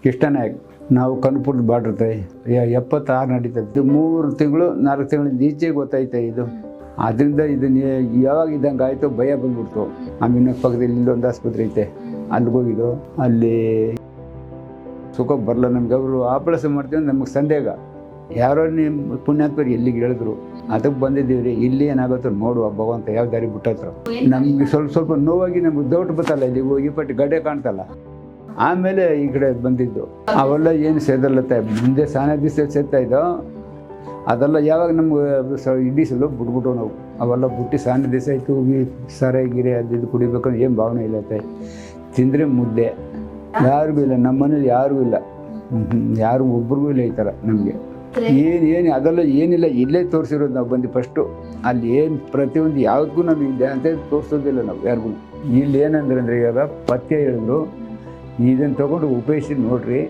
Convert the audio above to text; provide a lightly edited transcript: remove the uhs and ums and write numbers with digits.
ಕೃಷ್ಣನಾಯಕ್. ನಾವು ಕನಕಪುರದ ಬಾರ್ಡ್ರತೆ 76 ನಡೀತದೆ. 3 ತಿಂಗಳು 4 ತಿಂಗಳಿಂದ ಈಚೆ ಗೊತ್ತಾಯ್ತೆ ಇದು. ಅದರಿಂದ ಇದನ್ನ ಯಾವಾಗ ಇದ್ದಂಗೆ ಆಯಿತು, ಭಯ ಬಂದ್ಬಿಡ್ತು. ಆಮೇಲೆ ಪಕ್ಕದಲ್ಲಿ ಇಲ್ಲೊಂದು ಆಸ್ಪತ್ರೆ ಐತೆ, ಅಲ್ಲಿಗೆ ಹೋಗಿದ್ದು. ಅಲ್ಲಿ ಸುಖ ಬರಲ್ಲ ನಮ್ಗೆ. ಅವರು ಆಪರೇಷನ್ ಮಾಡ್ತೀವಿ ನಮಗೆ ಸಂದೇಹ. ಯಾರೋ ನಿಮ್ಮ ಪುಣ್ಯಾತ್ಮರು ಎಲ್ಲಿಗೆ ಹೇಳಿದ್ರು, ಅದಕ್ಕೆ ಬಂದಿದ್ದೀವಿ ರೀ. ಇಲ್ಲಿ ಏನಾಗುತ್ತೋ ನೋಡುವ ಭಗವಂತ ಯಾವ ದಾರಿ ಬಿಟ್ಟತ್ರ. ನಮಗೆ ಸ್ವಲ್ಪ ನೋವಾಗಿ ನಮ್ಗೆ ದೌಟ್ ಬತ್ತಲ್ಲ, ಇಲ್ಲಿ ಹೋಗಿ ಪಟ್ಟು ಗಡ್ಡೆ ಕಾಣ್ತಲ್ಲ. ಆಮೇಲೆ ಈ ಕಡೆ ಬಂದಿದ್ದು. ಅವೆಲ್ಲ ಏನು ಸೇದಲ್ಲತ್ತೆ, ಮುಂದೆ ಸಾನ ದಿವಸ ಸೇರ್ತಾ ಇದ್ದೋ ಅದೆಲ್ಲ. ಯಾವಾಗ ನಮ್ಗೆ ಇಡೀ ಸಲ ಬಿಟ್ಬಿಟ್ಟು ನಾವು ಅವೆಲ್ಲ ಬಿಟ್ಟು ಸಾನ ದಿವಸ ಆಯಿತು. ಸರ ಗಿರೆ ಅದು ಕುಡಿಬೇಕಂದ್ರೆ ಏನು ಭಾವನೆ ಇಲ್ಲತ್ತೆ. ತಿಂದರೆ ಮುದ್ದೆ. ಯಾರಿಗೂ ಇಲ್ಲ, ನಮ್ಮ ಮನೇಲಿ ಯಾರಿಗೂ ಇಲ್ಲ, ಯಾರು ಒಬ್ರಿಗೂ ಇಲ್ಲ ಈ ಥರ. ನಮಗೆ ಏನು ಅದೆಲ್ಲ ಏನಿಲ್ಲ. ಇಲ್ಲೇ ತೋರಿಸಿರೋದು ನಾವು ಬಂದು ಫಸ್ಟು. ಅಲ್ಲಿ ಏನು ಪ್ರತಿಯೊಂದು ಯಾವುದಕ್ಕೂ ನಮಗೆ ಇದೆ ಅಂತ ತೋರಿಸೋದಿಲ್ಲ ನಾವು ಯಾರಿಗೂ. ಇಲ್ಲಿ ಏನಂದ್ರೆ ಇವಾಗ ಪಥ್ಯ ಹೇಳಿದ್ರು, ಇದನ್ನು ತೊಗೊಂಡು ಉಪಯೋಗಿಸಿ ನೋಡ್ರಿ,